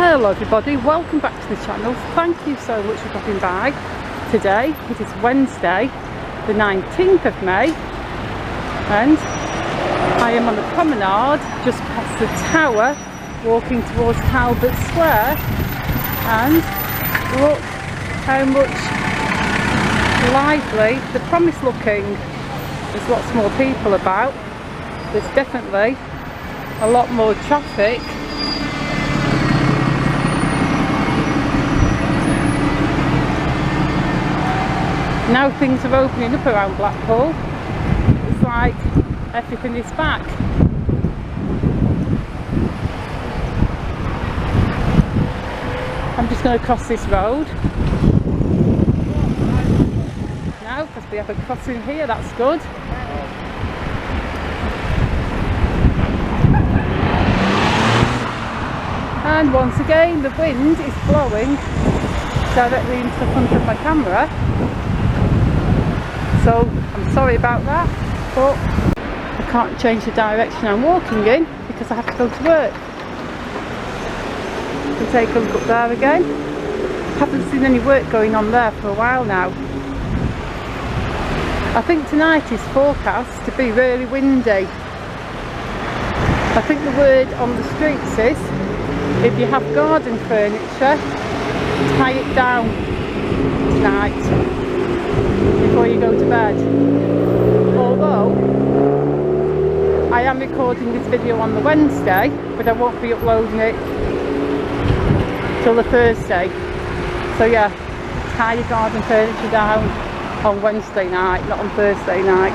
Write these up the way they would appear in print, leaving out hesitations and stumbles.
Hello everybody, welcome back to the channel. Thank you so much for dropping by. Today it is Wednesday the 19th of May and I am on the promenade just past the tower walking towards Gynn Square, and look how much lively the prom is looking. There's lots more people about. There's definitely a lot more traffic. Now things are opening up around Blackpool. It's like everything is back. I'm just going to cross this road now because we have a crossing here, that's good. And once again the wind is blowing directly into the front of my camera. So I'm sorry about that, but I can't change the direction I'm walking in because I have to go to work. You can take a look up there again. Haven't seen any work going on there for a while now. I think tonight is forecast to be really windy. I think the word on the streets is, if you have garden furniture, tie it down tonight before you go to bed. Although I am recording this video on the Wednesday, but I won't be uploading it till the Thursday. So yeah, tie your garden furniture down on Wednesday night, not on Thursday night.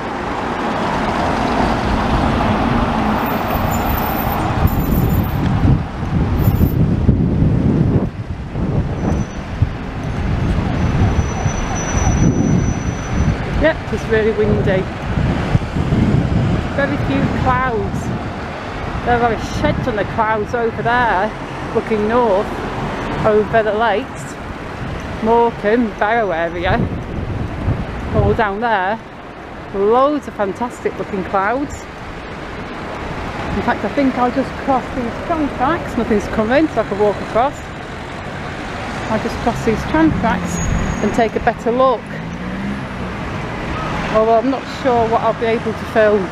Yep, it's really windy. Very few clouds. There are a shed ton of clouds over there, looking north, over the lakes, Morecambe, Barrow area. All down there, loads of fantastic looking clouds. In fact, I think I'll just cross these tram tracks. Nothing's coming, so I can walk across. I'll just cross these tram tracks and take a better look. Although I'm not sure what I'll be able to film.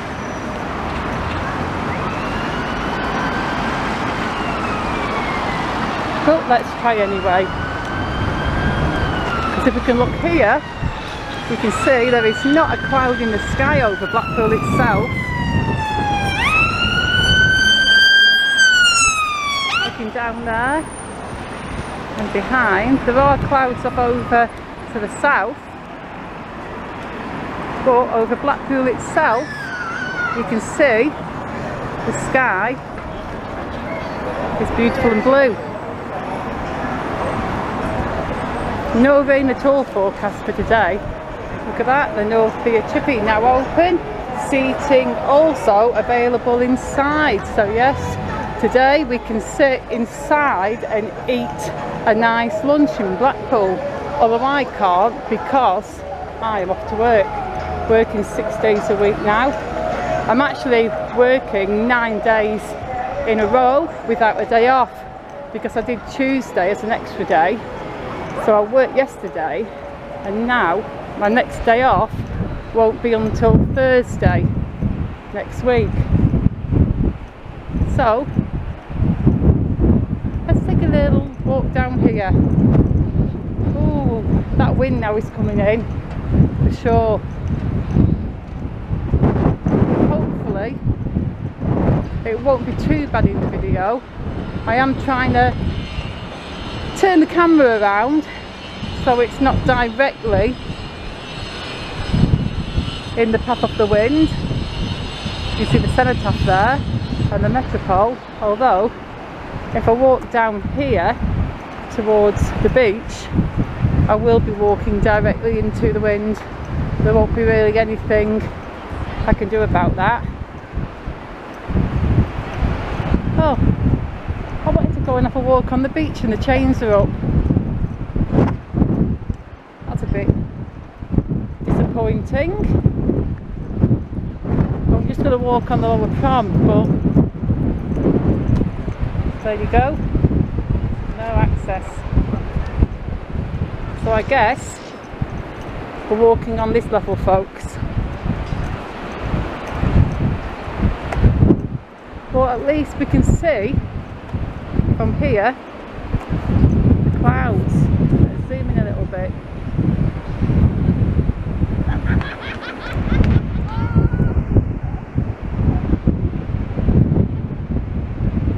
But let's try anyway. Because if we can look here, we can see there is not a cloud in the sky over Blackpool itself. Looking down there and behind, there are clouds up over to the south. But over Blackpool itself, you can see the sky is beautiful and blue. No rain at all forecast for today. Look at that, the North Pier Chippy now open. Seating also available inside. So yes, today we can sit inside and eat a nice lunch in Blackpool. Although I can't because I am off to work. Working 6 days a week now. I'm actually working 9 days in a row without a day off because I did Tuesday as an extra day. So I worked yesterday and now my next day off won't be until Thursday next week. So let's take a little walk down here. Ooh, that wind now is coming in for sure. It won't be too bad in the video. I am trying to turn the camera around so it's not directly in the path of the wind. You see the cenotaph there and the Metropole, although if I walk down here towards the beach I will be walking directly into the wind. There won't be really anything I can do about that. Oh, I wanted to go and have a walk on the beach and the chains are up. That's a bit disappointing. I'm just going to walk on the lower prom, but there you go. no access. So I guess we're walking on this level, folks. But at least we can see from here the clouds. Let's zoom in a little bit.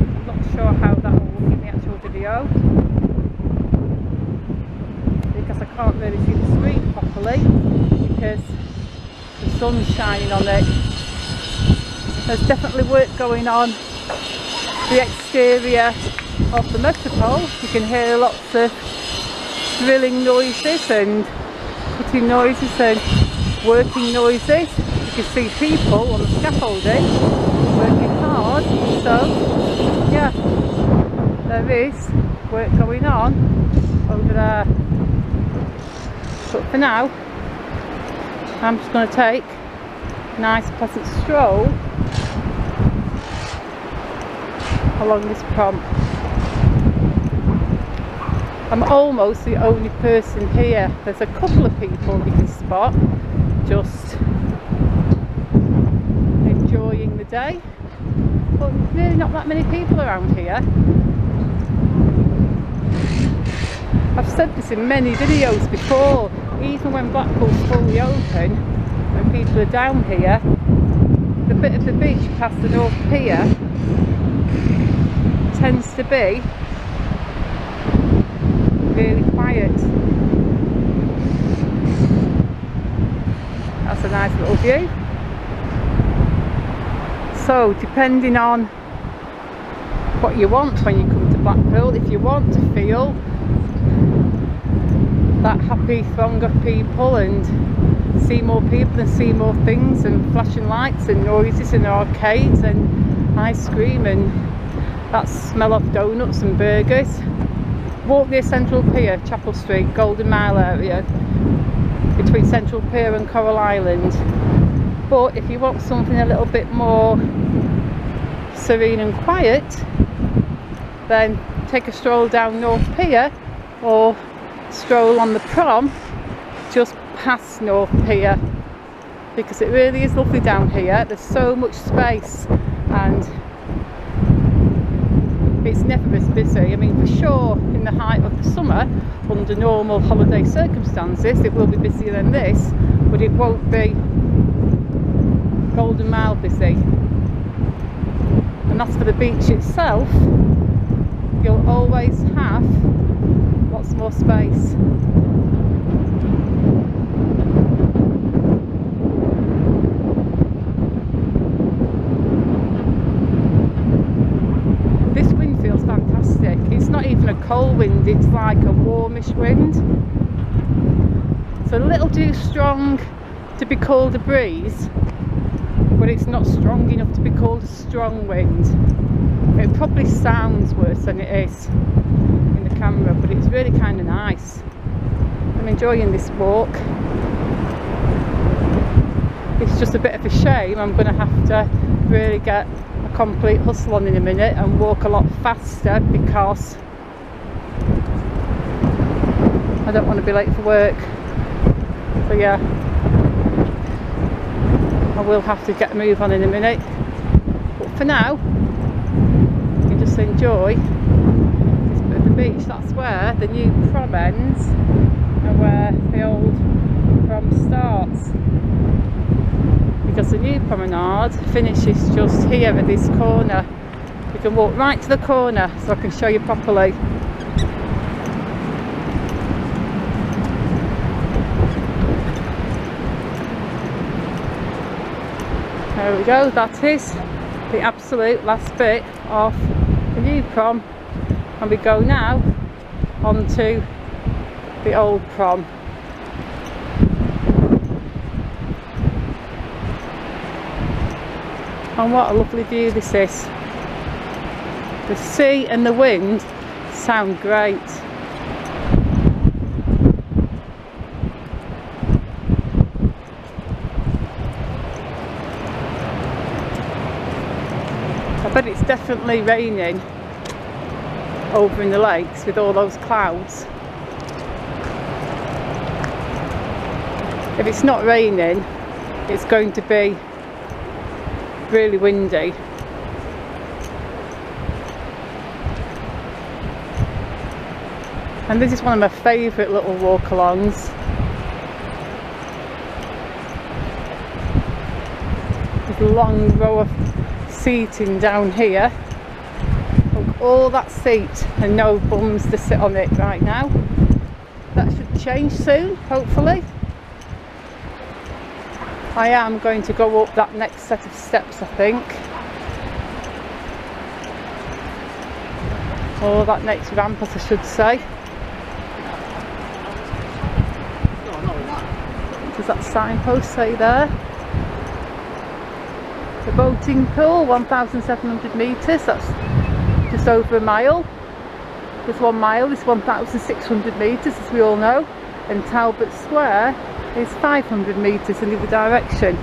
I'm not sure how that will look in the actual video because I can't really see the screen properly because the sun's shining on it. There's definitely work going on the exterior of the metropole. You can hear lots of drilling noises and cutting noises and working noises. You can see people on the scaffolding working hard. So yeah, there is work going on over there. But for now, I'm just going to take a nice pleasant stroll along this prom. I'm almost the only person here. There's a couple of people you can spot just enjoying the day, but really not that many people around here. I've said this in many videos before, even when Blackpool's fully open, when people are down here, the bit of the beach past the North Pier tends to be really quiet. That's a nice little view. So depending on what you want when you come to Blackpool, if you want to feel that happy throng of people and see more people and see more things and flashing lights and noises and arcades and ice cream and that smell of donuts and burgers, walk near Central Pier, Chapel Street, Golden Mile area, between Central Pier and Coral Island. But if you want something a little bit more serene and quiet, then take a stroll down North Pier or stroll on the prom just past North Pier, because it really is lovely down here. There's so much space and it's never as busy. I mean, for sure in the height of the summer, under normal holiday circumstances, it will be busier than this, but it won't be Golden Mile busy. And as for the beach itself, you'll always have lots more space. This wind feels fantastic. It's not even a cold wind, it's like a warmish wind. It's a little too strong to be called a breeze, but it's not strong enough to be called a strong wind. It probably sounds worse than it is in the camera, but it's really kind of nice. I'm enjoying this walk. It's just a bit of a shame I'm going to have to really get a complete hustle on in a minute and walk a lot faster because I don't want to be late for work. So yeah, I will have to get a move on in a minute, but for now you can just enjoy this bit of the beach. That's where the new prom ends and where the old prom starts, because the new promenade finishes just here at this corner. You can walk right to the corner so I can show you properly. There we go, that is the absolute last bit of the new prom, and we go now onto the old prom. And what a lovely view this is. The sea and the wind sound great. I bet it's definitely raining over in the lakes with all those clouds. If it's not raining, it's going to be really windy. And this is one of my favourite little walk-alongs. With a long row of seating down here. Look, all that seat and no bums to sit on it right now. That should change soon, hopefully. I am going to go up that next set of steps, I think. Or that next ramp, as I should say. What does that signpost say there? The boating pool, 1,700 metres, that's just over a mile. This 1 mile is 1,600 metres, as we all know. And Talbot Square is 500 metres in the other direction.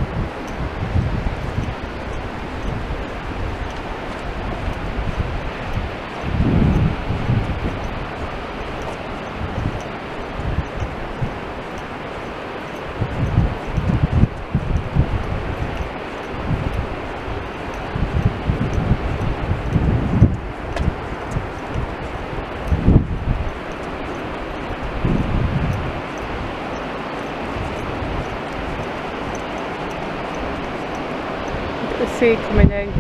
The sea coming in.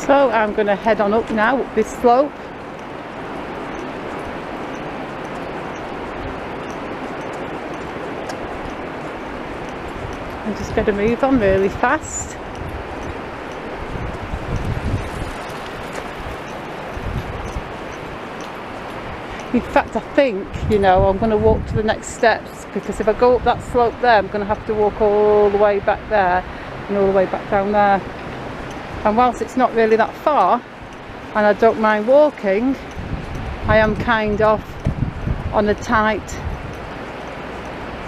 So I'm going to head on up now up this slope. And just going to move on really fast. In fact, I think, you know, I'm going to walk to the next steps, because if I go up that slope there, I'm going to have to walk all the way back there and all the way back down there. And whilst it's not really that far, and I don't mind walking, I am kind of on a tight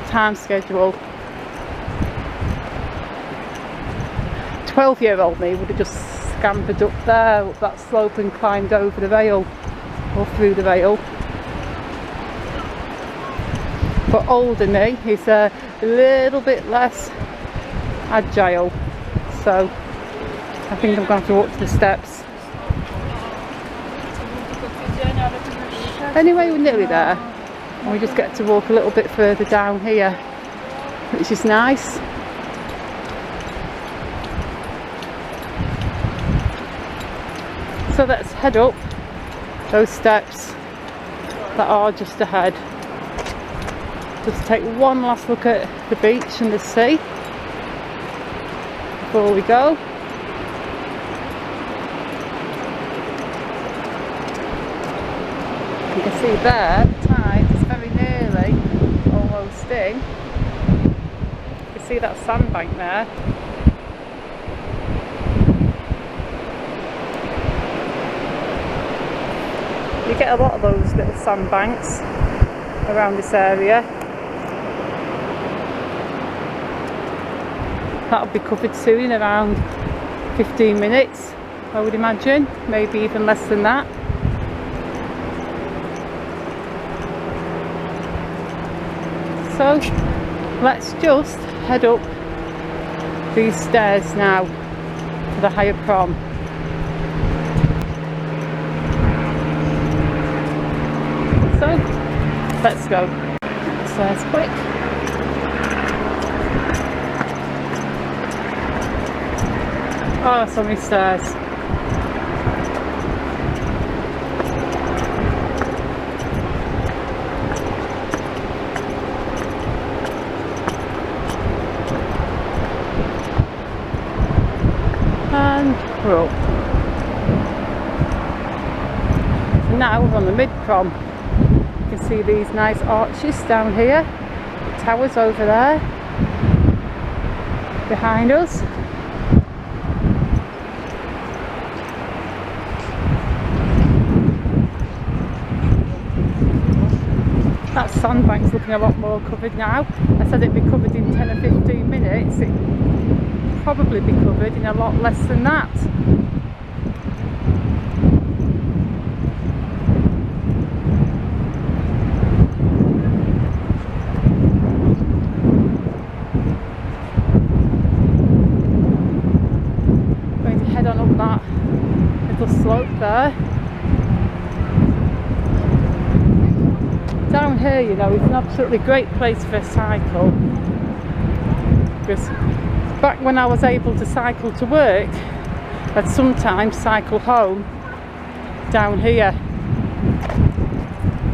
time schedule. 12-year-old me would have just scampered up there, up that slope, and climbed over the rail, or through the rail. But older me is a little bit less agile, so I think I'm going to have to walk to the steps. Anyway, we're nearly there, and we just get to walk a little bit further down here, which is nice. So let's head up those steps that are just ahead. Just take one last look at the beach and the sea before we go. You can see there, the tide is very nearly almost in. You can see that sandbank there. You get a lot of those little sandbanks around this area. That'll be covered soon in around 15 minutes, I would imagine, maybe even less than that. So let's just head up these stairs now to the higher prom. So let's go upstairs quick. Oh, so many stairs. And we're up. So now we're on the mid-prom. You can see these nice arches down here. The tower's over there behind us. that sandbank's looking a lot more covered now. I said it'd be covered in 10 or 15 minutes. It'd probably be covered in a lot less than that. Going to head on up that little slope there. Down here, you know, it's an absolutely great place for a cycle, because back when I was able to cycle to work, I'd sometimes cycle home down here.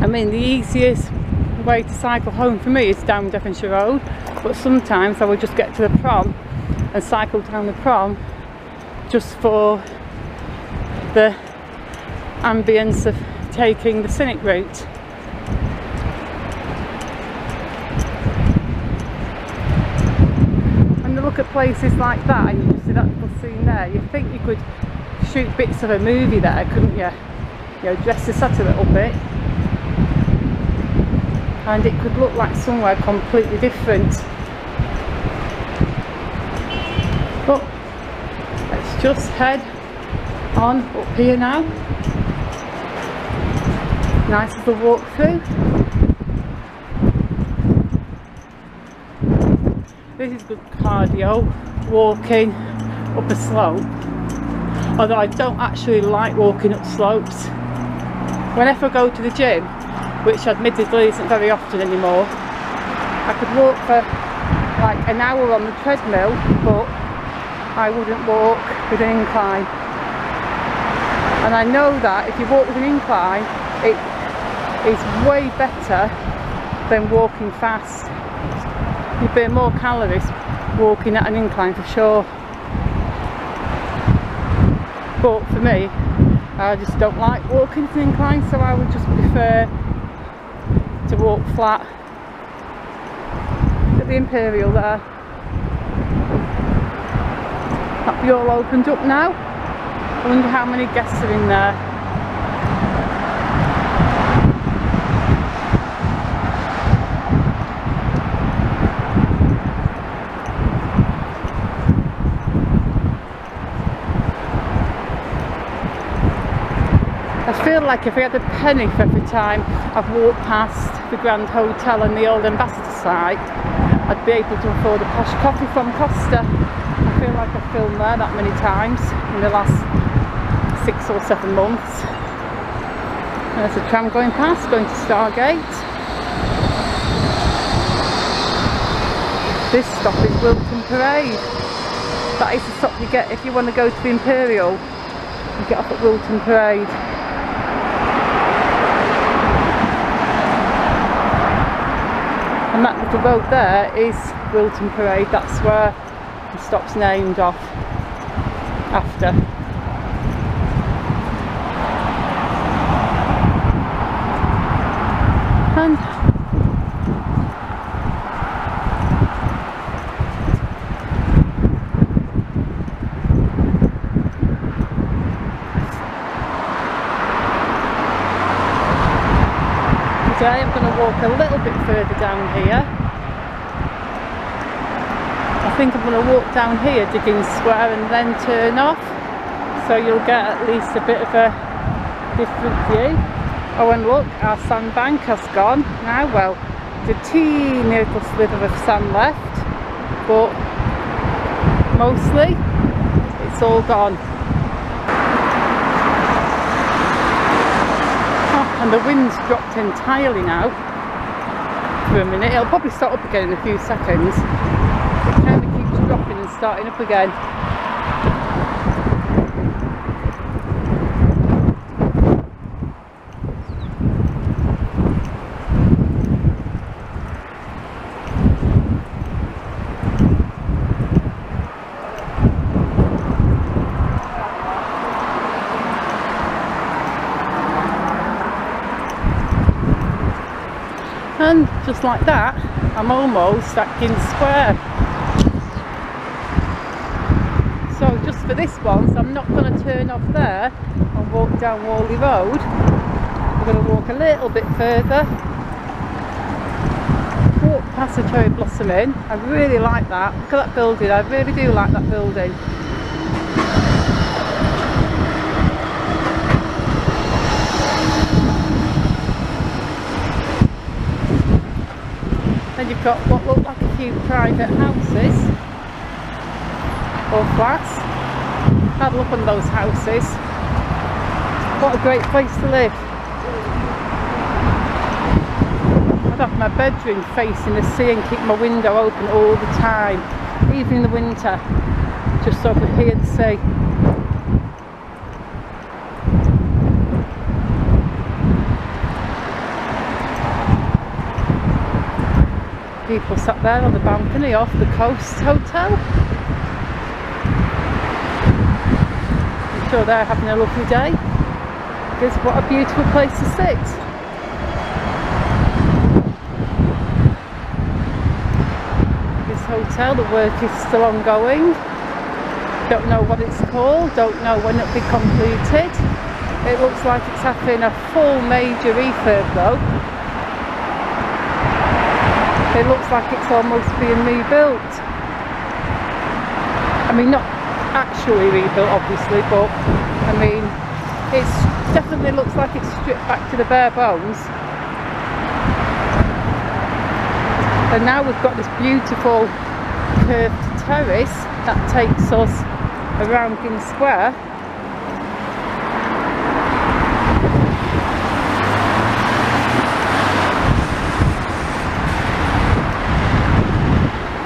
I mean, the easiest way to cycle home for me is down Devonshire Road, but sometimes I would just get to the prom and cycle down the prom just for the ambience of taking the scenic route. Look at places like that and you just see that little scene there, you think you could shoot bits of a movie there, couldn't you? You know, dress this up a little bit and it could look like somewhere completely different. But let's just head on up here now. Nice little walk through. This is good cardio, walking up a slope, although I don't actually like walking up slopes. Whenever I go to the gym, which admittedly isn't very often anymore, I could walk for like an hour on the treadmill, but I wouldn't walk with an incline. And I know that if you walk with an incline, it is way better than walking fast. You burn more calories walking at an incline for sure. But for me, I just don't like walking at an incline, so I would just prefer to walk flat. At the Imperial there. That'll be all opened up now. I wonder how many guests are in there. I feel like if I had a penny for every time I've walked past the Grand Hotel and the old Ambassador site, I'd be able to afford a posh coffee from Costa. I feel like I've filmed there that many times in the last 6 or 7 months. There's a tram going past, going to Stargate. This stop is Wilton Parade. That is the stop you get if you want to go to the Imperial. You get off at Wilton Parade. And that little road there is Wilton Parade, that's where the stop's named off after. And today I'm going to walk a little bit further down here. I think I'm going to walk down here to Gynn Square and then turn off, so you'll get at least a bit of a different view. Oh, and look, our sandbank has gone now. Well, the teeny little sliver of sand left, but mostly it's all gone. And the wind's dropped entirely now for a minute. It'll probably start up again in a few seconds. It kind of keeps dropping and starting up again. And just like that, I'm almost at Gynn Square. So just for this one, so I'm not going to turn off there and walk down Waling Road. I'm going to walk a little bit further past the cherry blossoming. I really like that. Look at that building. I really do like that building. Then you've got what look like a few private houses or flats. Have a look on those houses. What a great place to live. I'd have my bedroom facing the sea and keep my window open all the time, even in the winter, just so I could hear the sea. People sat there on the balcony off the Coast Hotel. I'm sure they're having a lovely day, because what a beautiful place to sit. This hotel, the work is still ongoing. Don't know what it's called, don't know when it'll be completed. It looks like it's having a full major refurb though. It looks like it's almost being rebuilt. I mean, not actually rebuilt obviously, but I mean, it definitely looks like it's stripped back to the bare bones. And now we've got this beautiful curved terrace that takes us around Gynn Square.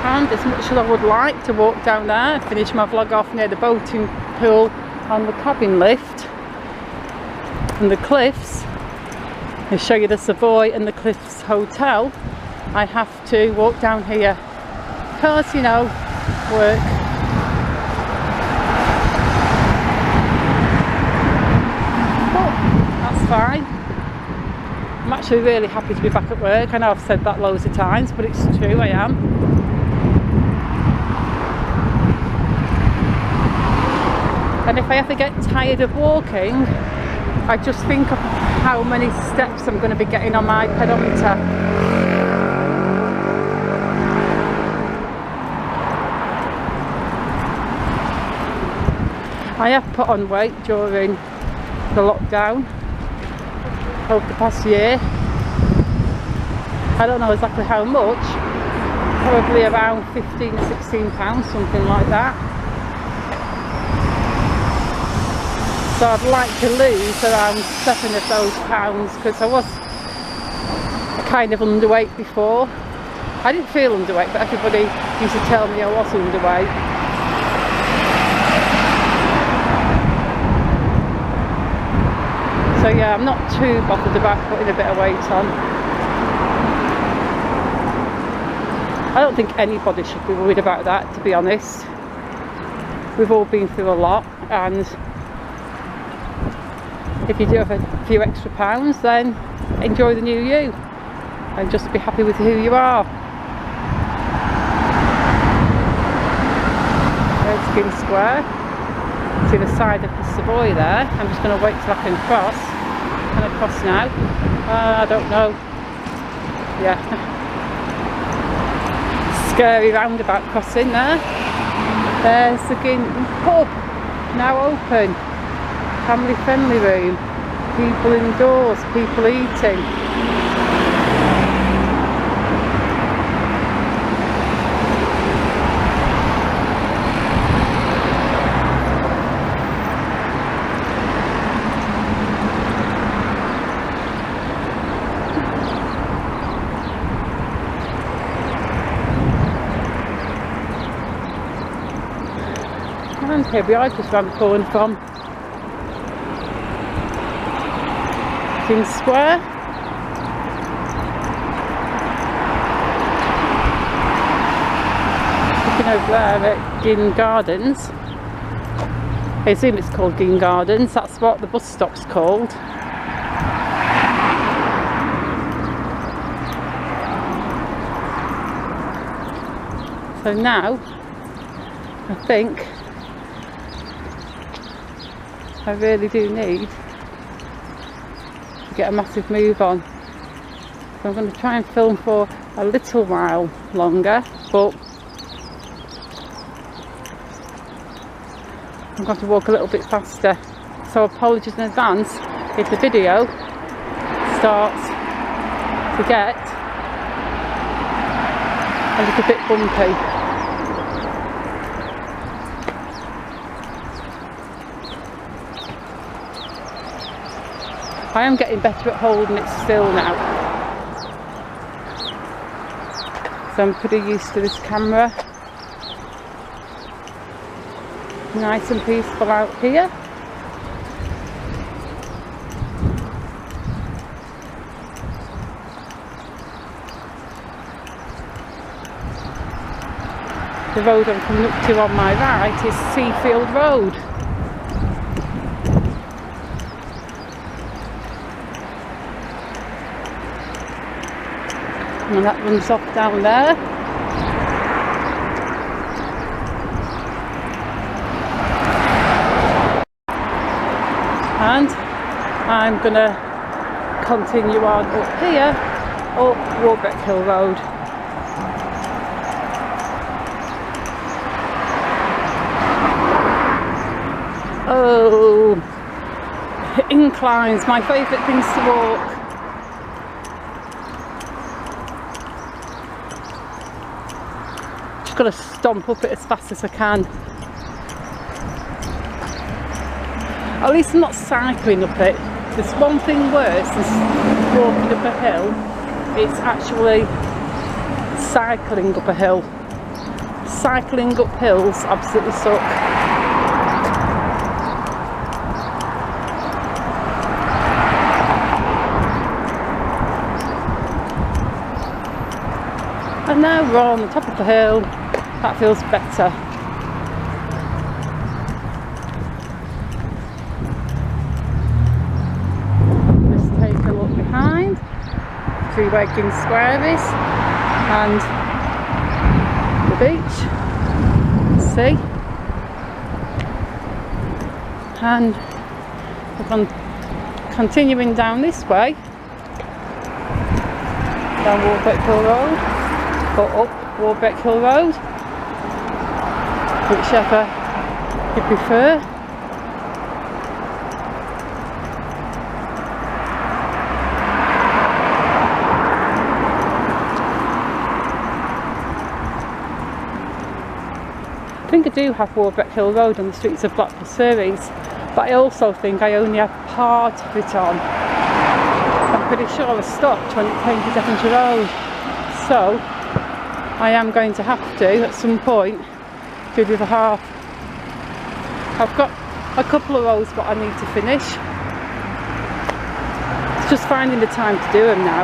And as much as I would like to walk down there and finish my vlog off near the boating pool on the cabin lift and the cliffs and show you the Savoy and the Cliffs Hotel, I have to walk down here because, you know, work. But that's fine. I'm actually really happy to be back at work. I know I've said that loads of times, but it's true, I am. And if I ever get tired of walking, I just think of how many steps I'm going to be getting on my pedometer. I have put on weight during the lockdown over the past year. I don't know exactly how much, probably around 15 or 16 pounds, something like that. So I'd like to lose around 7 of those pounds, because I was kind of underweight before. I didn't feel underweight, but everybody used to tell me I was underweight. So yeah, I'm not too bothered about putting a bit of weight on. I don't think anybody should be worried about that, to be honest. We've all been through a lot, and if you do have a few extra pounds, then enjoy the new you and just be happy with who you are. There's Gynn Square. See the side of the Savoy there. I'm just going to wait till I can cross. Can I cross now? I don't know. Yeah. Scary roundabout crossing there. There's the Gynn pub, now open. Family friendly room, people indoors, people eating. And here we are, just round the corner from Gynn Square. Looking over there at Gynn Gardens. I assume it's called Gynn Gardens, that's what the bus stop's called. So now, I think I really do need to get a massive move on. So I'm going to try and film for a little while longer, but I'm going to walk a little bit faster. So apologies in advance if the video starts to get a little bit bumpy. I am getting better at holding it still now, so I'm pretty used to this camera. Nice and peaceful out here. The road I'm coming up to on my right is Seafield Road. And that runs off down there. And I'm gonna continue on up here, up Warbreck Hill Road. Oh, inclines, my favourite things to walk. Just got to stomp up it as fast as I can. At least I'm not cycling up it. There's one thing worse than walking up a hill. It's actually cycling up a hill. Cycling up hills absolutely suck. And now we're on the top of the hill. That feels better. Just take a look behind, see where Gynn Square is and the beach. See? And we're continuing down this way, down Warbreck Hill Road. Or up Warbreck Hill Road, whichever you prefer. I think I do have Warbreck Hill Road on the streets of Blackpool series, but I also think I only have part of it on. I'm pretty sure I stopped when it came to Devonshire Road, so I am going to have to, at some point, do the other half. I've got a couple of rows what I need to finish. It's just finding the time to do them now.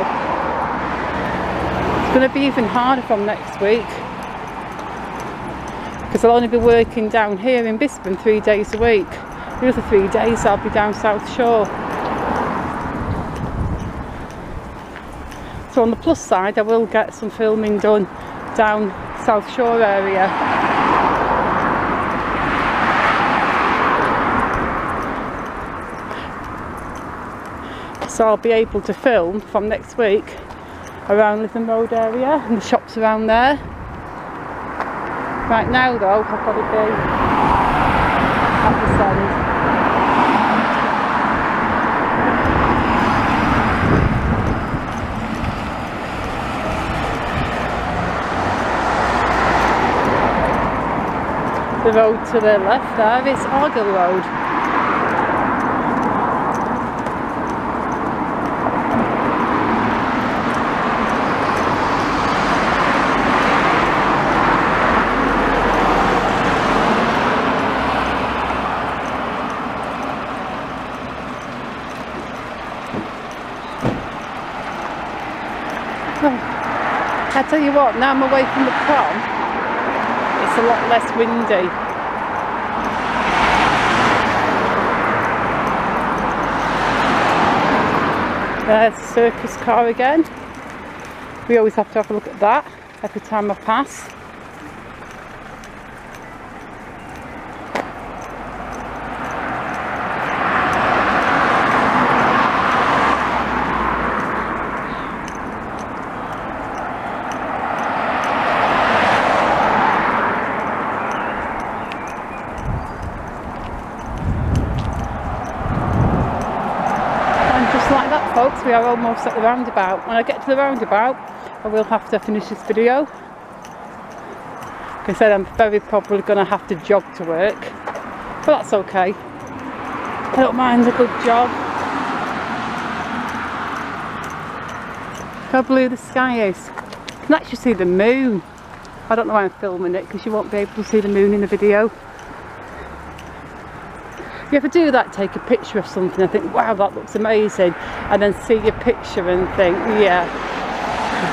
It's going to be even harder from next week, because I'll only be working down here in Bisburn 3 days a week. The other 3 days I'll be down South Shore. So on the plus side, I will get some filming done down South Shore area. So I'll be able to film from next week around Lytham Road area and the shops around there. Right now though, I've got to be at this end. The road to the left there is Argyll Road. Oh, I tell you what, now I'm away from the prom, it's a lot less windy. There's the circus car again. We always have to have a look at that every time I pass. folks, we are almost at the roundabout. When I get to the roundabout, I will have to finish this video. Like I said, I'm very probably going to have to jog to work, but that's okay. I don't mind a good jog. Look how blue the sky is. You can actually see the moon. I don't know why I'm filming it, because you won't be able to see the moon in the video. You ever do that, take a picture of something and think, wow, that looks amazing, and then see your picture and think, yeah,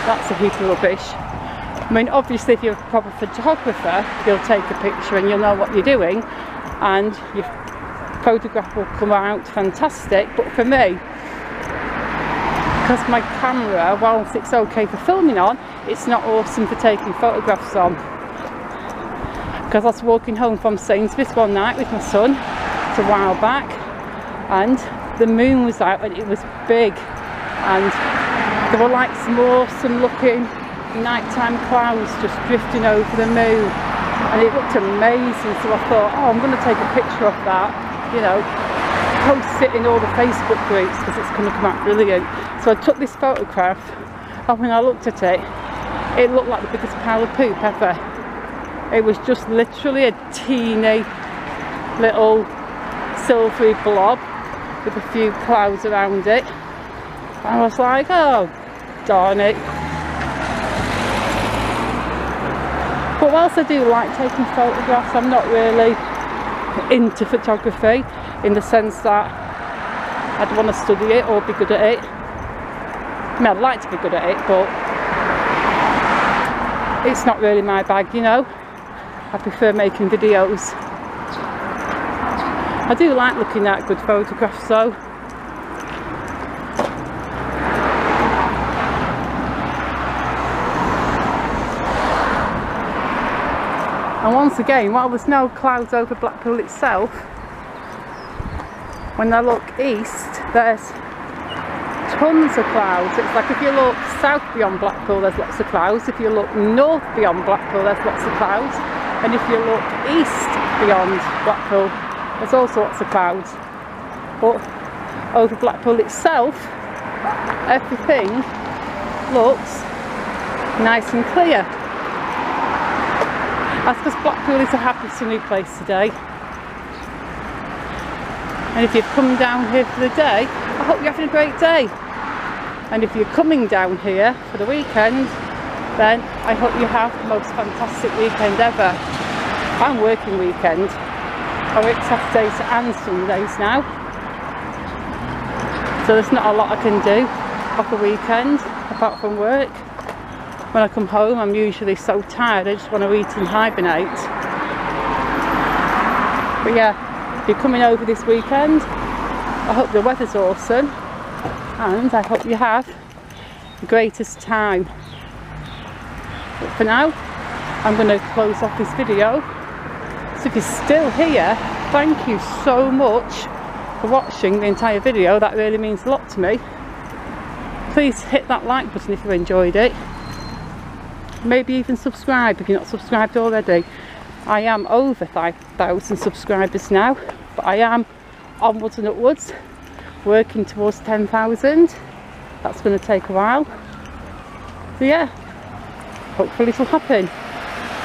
that's a heap of rubbish. I mean, obviously if you're a proper photographer, you'll take a picture and you'll know what you're doing and your photograph will come out fantastic. But for me, because my camera, whilst it's okay for filming on, it's not awesome for taking photographs on. Because I was walking home from Sainsbury's one night with my son, it's a while back, and the moon was out and it was big, and there were like some awesome looking nighttime clouds just drifting over the moon, and it looked amazing. So I thought, oh, I'm going to take a picture of that, you know, post it in all the Facebook groups because it's going to come out brilliant. So I took this photograph, and when I looked at it, it looked like the biggest pile of poop ever. It was just literally a teeny little silvery blob with a few clouds around it. I was like, oh darn it. But whilst I do like taking photographs, I'm not really into photography in the sense that I'd want to study it or be good at it. I mean, I'd like to be good at it, but it's not really my bag, you know. I prefer making videos. I do like looking at good photographs though. And once again, while there's no clouds over Blackpool itself, when I look east, there's tons of clouds. It's like if you look south beyond Blackpool, there's lots of clouds. If you look north beyond Blackpool, there's lots of clouds. And if you look east beyond Blackpool, there's also lots of clouds. But over Blackpool itself, everything looks nice and clear. That's because Blackpool is a happy sunny place today. And if you've come down here for the day, I hope you're having a great day. And if you're coming down here for the weekend, then I hope you have the most fantastic weekend ever. I'm working weekend. I work Saturdays and Sundays now. So there's not a lot I can do off a weekend apart from work. When I come home, I'm usually so tired, I just want to eat and hibernate. But yeah, if you're coming over this weekend, I hope the weather's awesome and I hope you have the greatest time. But for now, I'm going to close off this video. So if you're still here, thank you so much for watching the entire video. That really means a lot to me. Please hit that like button if you enjoyed it. Maybe even subscribe if you're not subscribed already. I am over 5,000 subscribers now, but I am onwards and upwards, working towards 10,000. That's going to take a while. So yeah, hopefully it will happen.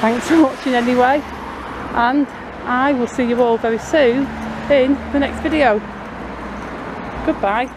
Thanks for watching anyway, and I will see you all very soon in the next video. Goodbye.